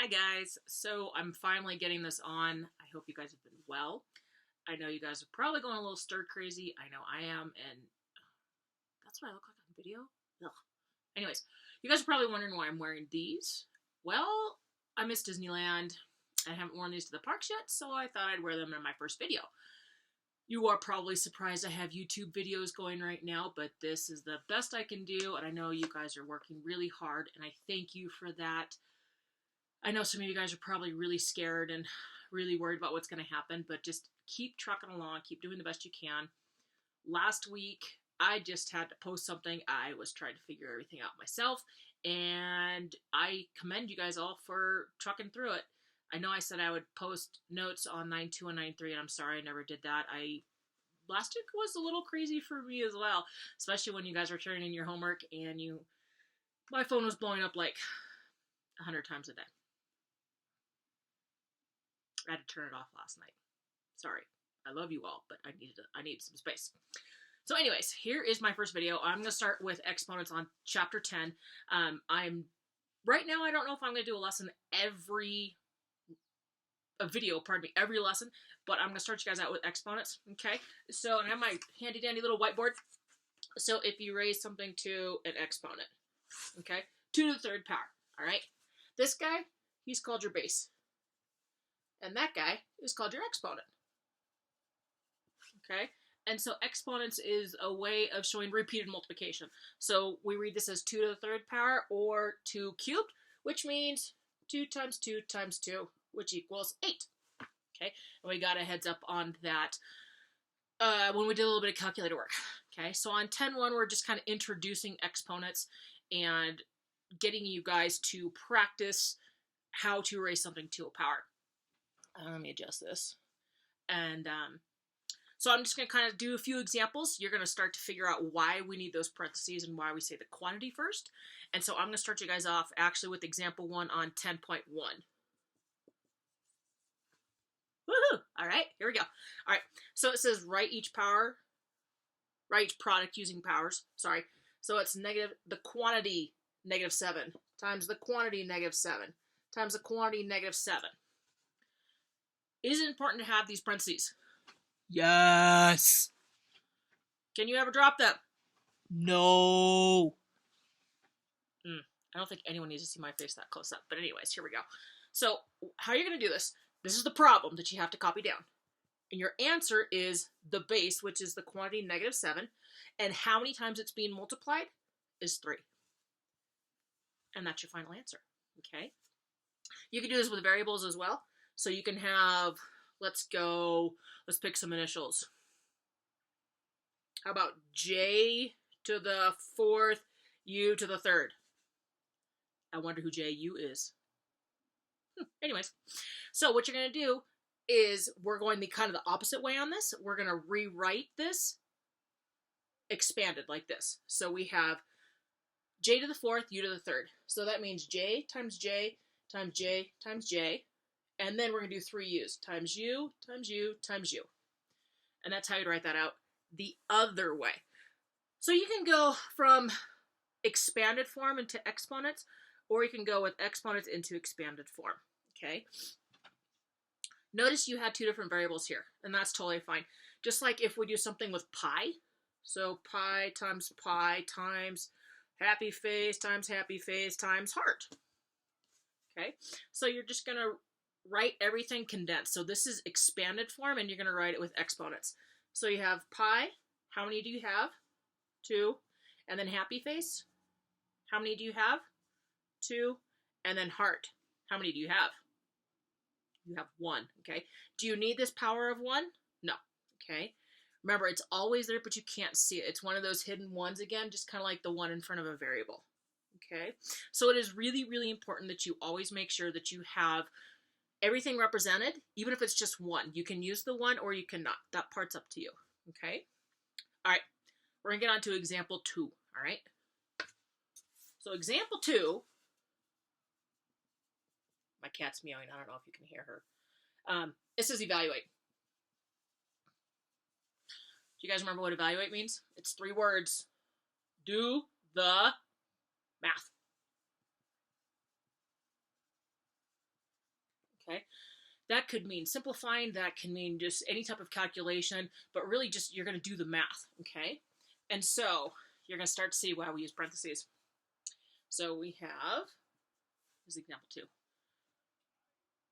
Hi guys, so I'm finally getting this on. I hope you guys have been well. I know you guys are probably going a little stir crazy. I know I am, and that's what I look like on video. Ugh. Anyways, you guys are probably wondering why I'm wearing these. Well, I miss Disneyland. I haven't worn these to the parks yet, so I thought I'd wear them in my first video. You are probably surprised I have YouTube videos going right now, but this is the best I can do, and I know you guys are working really hard, and I thank you for that. I know some of you guys are probably really scared and really worried about what's going to happen, but just keep trucking along, keep doing the best you can. Last week, I just had to post something. I was trying to figure everything out myself, and I commend you guys all for trucking through it. I know I said I would post notes on 9.2 and 9.3, and I'm sorry I never did that. Last week was a little crazy for me as well, especially when you guys were turning in your homework and my phone was blowing up like 100 times a day. I had to turn it off last night. Sorry. I love you all, but I needed some space. So anyways, here is my first video. I'm going to start with exponents on chapter 10. Right now, I don't know if I'm going to do every lesson, but I'm going to start you guys out with exponents, okay? So I have my handy dandy little whiteboard. So if you raise something to an exponent, okay? 2 to the third power, all right? This guy, he's called your base. And that guy is called your exponent. Okay? And so exponents is a way of showing repeated multiplication. So we read this as 2 to the third power or 2 cubed, which means 2 times 2 times 2, which equals 8. Okay? And we got a heads up on that when we did a little bit of calculator work. Okay? So on 10.1, we're just kind of introducing exponents and getting you guys to practice how to raise something to a power. Let me adjust this. And so I'm just going to kind of do a few examples. You're going to start to figure out why we need those parentheses and why we say the quantity first. And so I'm going to start you guys off actually with example 1 on 10.1. Woohoo! All right, here we go. All right, so it says write each product using powers. Sorry. So it's the quantity -7 times the quantity -7 times the quantity -7. Is it important to have these parentheses? Yes. Can you ever drop them? No. I don't think anyone needs to see my face that close up. But anyways, here we go. So how are you going to do this? This is the problem that you have to copy down. And your answer is the base, which is the quantity -7. And how many times it's being multiplied is 3. And that's your final answer. Okay? You can do this with variables as well. So you can have, let's pick some initials. How about J to the 4th, U to the 3rd? I wonder who JU is. Anyways, so what you're going to do is we're going the kind of the opposite way on this. We're going to rewrite this expanded like this. So we have J to the 4th, U to the 3rd. So that means J times J times J times J. And then we're going to do 3 U's. Times U, times U, times U. And that's how you'd write that out the other way. So you can go from expanded form into exponents, or you can go with exponents into expanded form. Okay? Notice you had 2 different variables here, and that's totally fine. Just like if we do something with pi. So pi times happy face times heart. Okay? So you're just going to write everything condensed. So this is expanded form, and you're going to write it with exponents. So you have pi. How many do you have? 2. And then happy face. How many do you have? 2. And then heart. How many do you have? You have 1. Okay. Do you need this power of 1? No. Okay. Remember, it's always there, but you can't see it. It's one of those hidden ones again, just kind of like the one in front of a variable. Okay. So it is really, really important that you always make sure that you have everything represented, even if it's just 1. You can use the 1 or you cannot. That part's up to you. Okay? All right. We're going to get on to example 2. All right? So example 2, my cat's meowing. I don't know if you can hear her. It says evaluate. Do you guys remember what evaluate means? It's 3 words. Do the math. okay? That could mean simplifying, that can mean just any type of calculation, but really just you're going to do the math, okay? And so you're going to start to see why we use parentheses. So we have, here's example 2.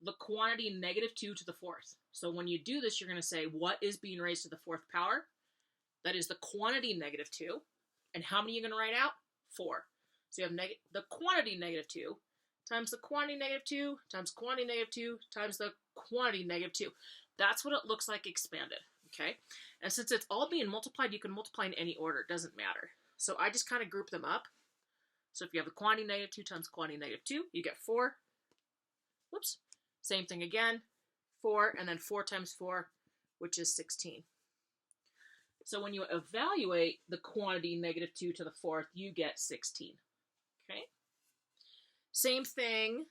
The quantity -2 to the 4th. So when you do this, you're going to say, what is being raised to the 4th power? That is the quantity -2. And how many are you going to write out? 4. So you have the quantity -2 times the quantity -2 times quantity -2 times the quantity -2. That's what it looks like expanded, okay? And since it's all being multiplied, you can multiply in any order. It doesn't matter. So I just kind of group them up. So if you have the quantity -2 times quantity -2, you get 4. Whoops. Same thing again. 4, and then 4 times 4, which is 16. So when you evaluate the quantity -2 to the 4th, you get 16. Okay? Same thing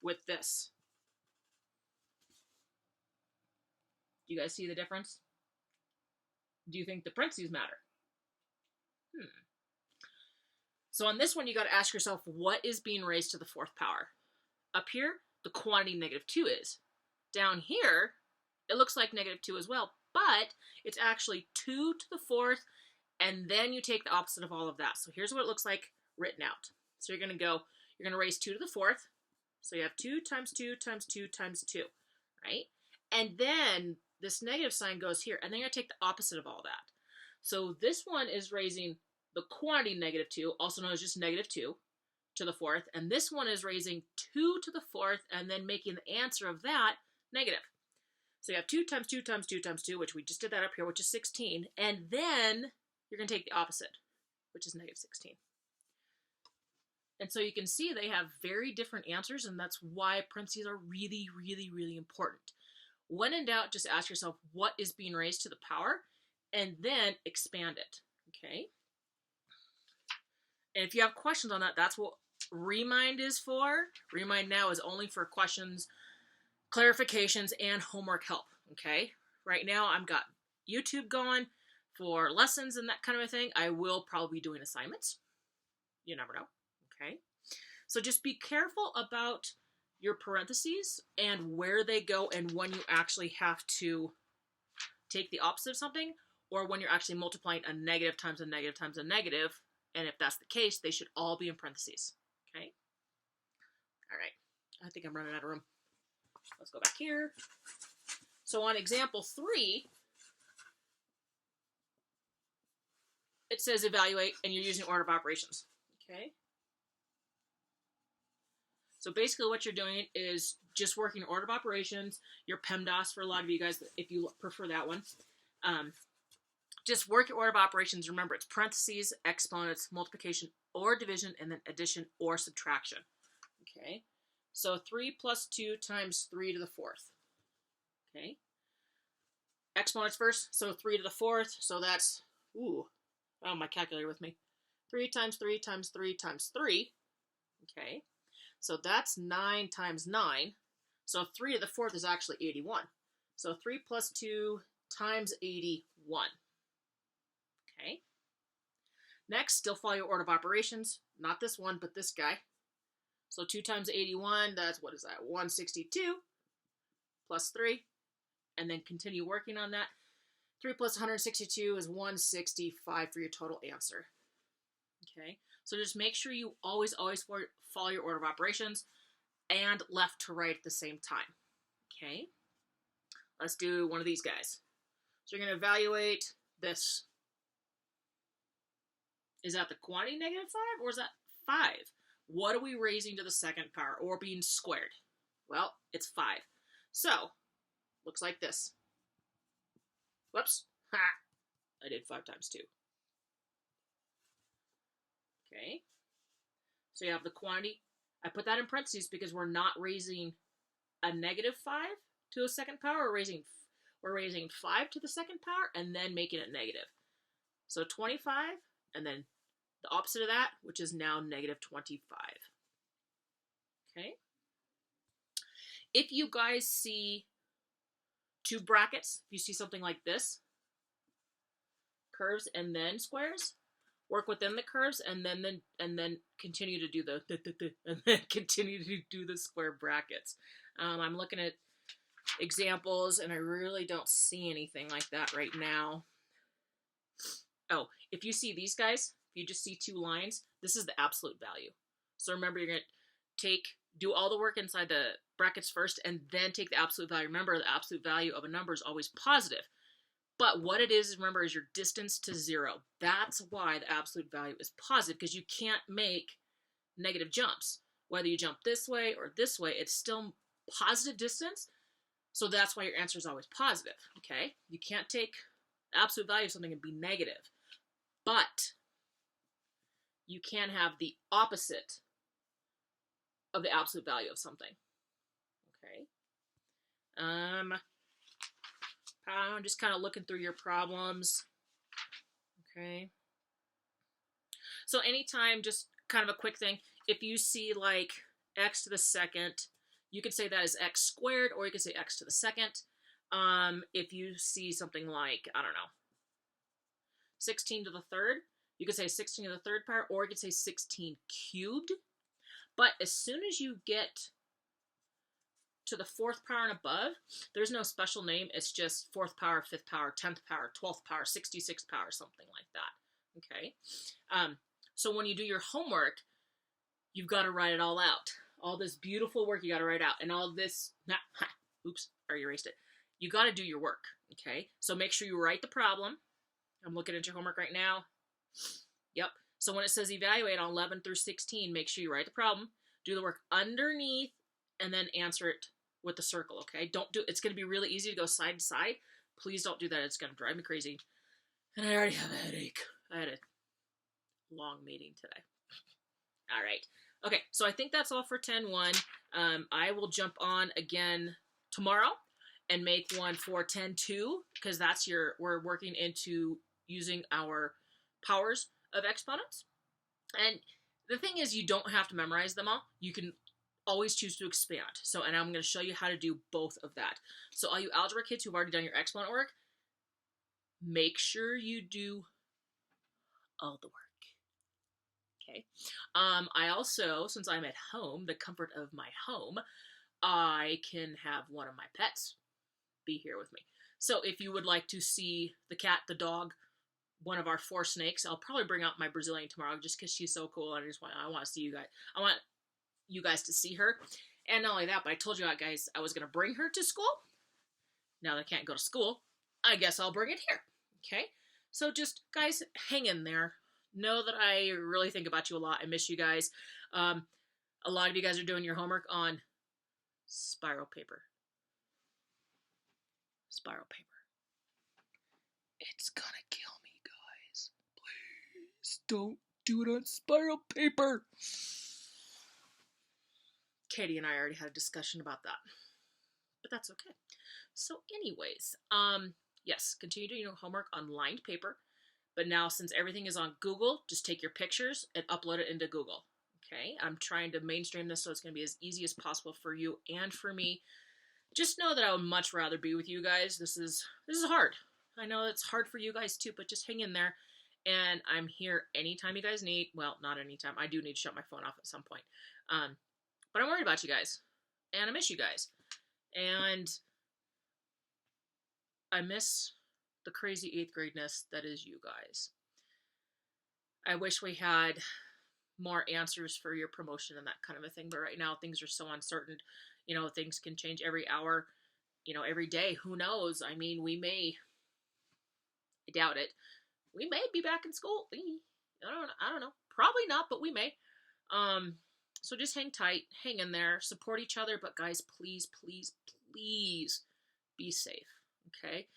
with this. Do you guys see the difference? Do you think the parentheses matter? So on this one, you got to ask yourself, what is being raised to the 4th power? Up here, the quantity -2 is. Down here, it looks like -2 as well, but it's actually 2 to the 4th, and then you take the opposite of all of that. So here's what it looks like written out. So you're going to raise 2 to the 4th. So you have 2 times 2 times 2 times 2, right? And then this negative sign goes here, and then you're going to take the opposite of all that. So this one is raising the quantity -2, also known as just -2, to the 4th, and this one is raising 2 to the 4th, and then making the answer of that negative. So you have 2 times 2 times 2 times 2, which we just did that up here, which is 16, and then you're going to take the opposite, which is -16. And so you can see they have very different answers, and that's why parentheses are really, really, really important. When in doubt, just ask yourself, what is being raised to the power, and then expand it, okay? And if you have questions on that, that's what Remind is for. Remind now is only for questions, clarifications, and homework help, okay? Right now, I've got YouTube going for lessons and that kind of a thing. I will probably be doing assignments. You never know, okay? So just be careful about your parentheses and where they go and when you actually have to take the opposite of something, or when you're actually multiplying a negative times a negative times a negative. And if that's the case, they should all be in parentheses, okay? All right, I think I'm running out of room. Let's go back here. So on example 3, it says evaluate, and you're using order of operations, okay? So basically what you're doing is just working order of operations, your PEMDAS for a lot of you guys, if you prefer that one. Just work your order of operations. Remember, it's parentheses, exponents, multiplication or division, and then addition or subtraction. Okay, so 3 plus 2 times 3 to the 4th. Okay, exponents first, so 3 to the 4th, so that's, ooh, oh, my calculator with me. 3 times 3 times 3 times 3. Okay, so that's 9 times 9. So 3 to the 4th is actually 81. So 3 plus 2 times 81. Okay. Next, still follow your order of operations. Not this one, but this guy. So 2 times 81, that's, what is that? 162 plus 3. And then continue working on that. 3 plus 162 is 165 for your total answer. Okay. So just make sure you always follow your order of operations and left to right at the same time. Okay. Let's do one of these guys. So you're going to evaluate this. Is that the quantity -5 or is that 5? What are we raising to the 2nd power or being squared? Well, it's 5. So, looks like this. Whoops. Ha! I did 5 times 2. Okay. So you have the quantity. I put that in parentheses because we're not raising a -5 to a 2nd power. We're raising 5 to the 2nd power and then making it negative. So 25, and then the opposite of that, which is now -25. Okay? If you guys see 2 brackets, if you see something like this, curves and then squares, work within the curves and then continue to do the and then continue to do the square brackets. I'm looking at examples, and I really don't see anything like that right now. Oh, if you see these guys, if you just see 2 lines, this is the absolute value. So remember, you're going to do all the work inside the brackets first, and then take the absolute value. Remember, the absolute value of a number is always positive. But what it is, remember, is your distance to 0. That's why the absolute value is positive, because you can't make negative jumps. Whether you jump this way or this way, it's still positive distance. So that's why your answer is always positive, okay? You can't take the absolute value of something and be negative. But you can have the opposite of the absolute value of something, okay? I'm just kind of looking through your problems, okay? So anytime, just kind of a quick thing, if you see like x to the second, you could say that is x squared, or you could say x to the second. If you see something like, I don't know, 16 to the third, you could say 16 to the third power, or you could say 16 cubed. But as soon as you get to the 4th power and above, there's no special name. It's just 4th power, 5th power, 10th power, 12th power, 66th power, something like that, okay? So when you do your homework, you've got to write it all out. All this beautiful work you got to write out, and all this, oops, I already erased it. You got to do your work, okay? So make sure you write the problem. I'm looking at your homework right now. Yep. So when it says evaluate on 11 through 16, make sure you write the problem, do the work underneath, and then answer it with the circle, okay? Don't do, it's going to be really easy to go side to side. Please don't do that. It's going to drive me crazy. And I already have a headache. I had a long meeting today. All right. Okay, so I think that's all for 10-1. I will jump on again tomorrow and make one for 10-2, because that's we're working into using our powers of exponents. And the thing is, you don't have to memorize them all. You can always choose to expand. So, and I'm going to show you how to do both of that. So all you algebra kids who've already done your exponent work, make sure you do all the work. Okay. I also, since I'm at home, the comfort of my home, I can have one of my pets be here with me. So if you would like to see the cat, the dog, one of our 4 snakes, I'll probably bring out my Brazilian tomorrow just because she's so cool. And I want to see you guys. I want you guys to see her. And not only that, but I told you guys I was going to bring her to school. Now that I can't go to school, I guess I'll bring it here. Okay. So just, guys, hang in there. Know that I really think about you a lot. I miss you guys. A lot of you guys are doing your homework on spiral paper. Spiral paper. It's gonna kill me, guys. Please don't do it on spiral paper. Katie and I already had a discussion about that. But that's okay. So anyways, yes, continue doing your homework on lined paper. But now, since everything is on Google, just take your pictures and upload it into Google. Okay? I'm trying to mainstream this so it's going to be as easy as possible for you and for me. Just know that I would much rather be with you guys. This is hard. I know it's hard for you guys too, but just hang in there. And I'm here anytime you guys need. Well, not anytime. I do need to shut my phone off at some point. But I'm worried about you guys. And I miss you guys. And I miss the crazy 8th grade-ness that is you guys. I wish we had more answers for your promotion and that kind of a thing, but right now things are so uncertain. You know, things can change every hour, you know, every day. Who knows? I mean, I doubt it. We may be back in school. I don't know. Probably not, but we may. So just hang tight, hang in there, support each other, but guys, please, please, please be safe, okay?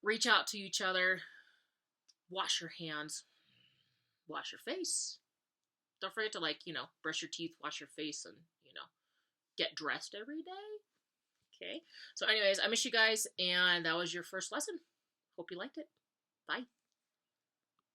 Reach out to each other, wash your hands, wash your face. Don't forget to, like, you know, brush your teeth, wash your face, and, you know, get dressed every day. Okay? So anyways, I miss you guys, and that was your first lesson. Hope you liked it. Bye.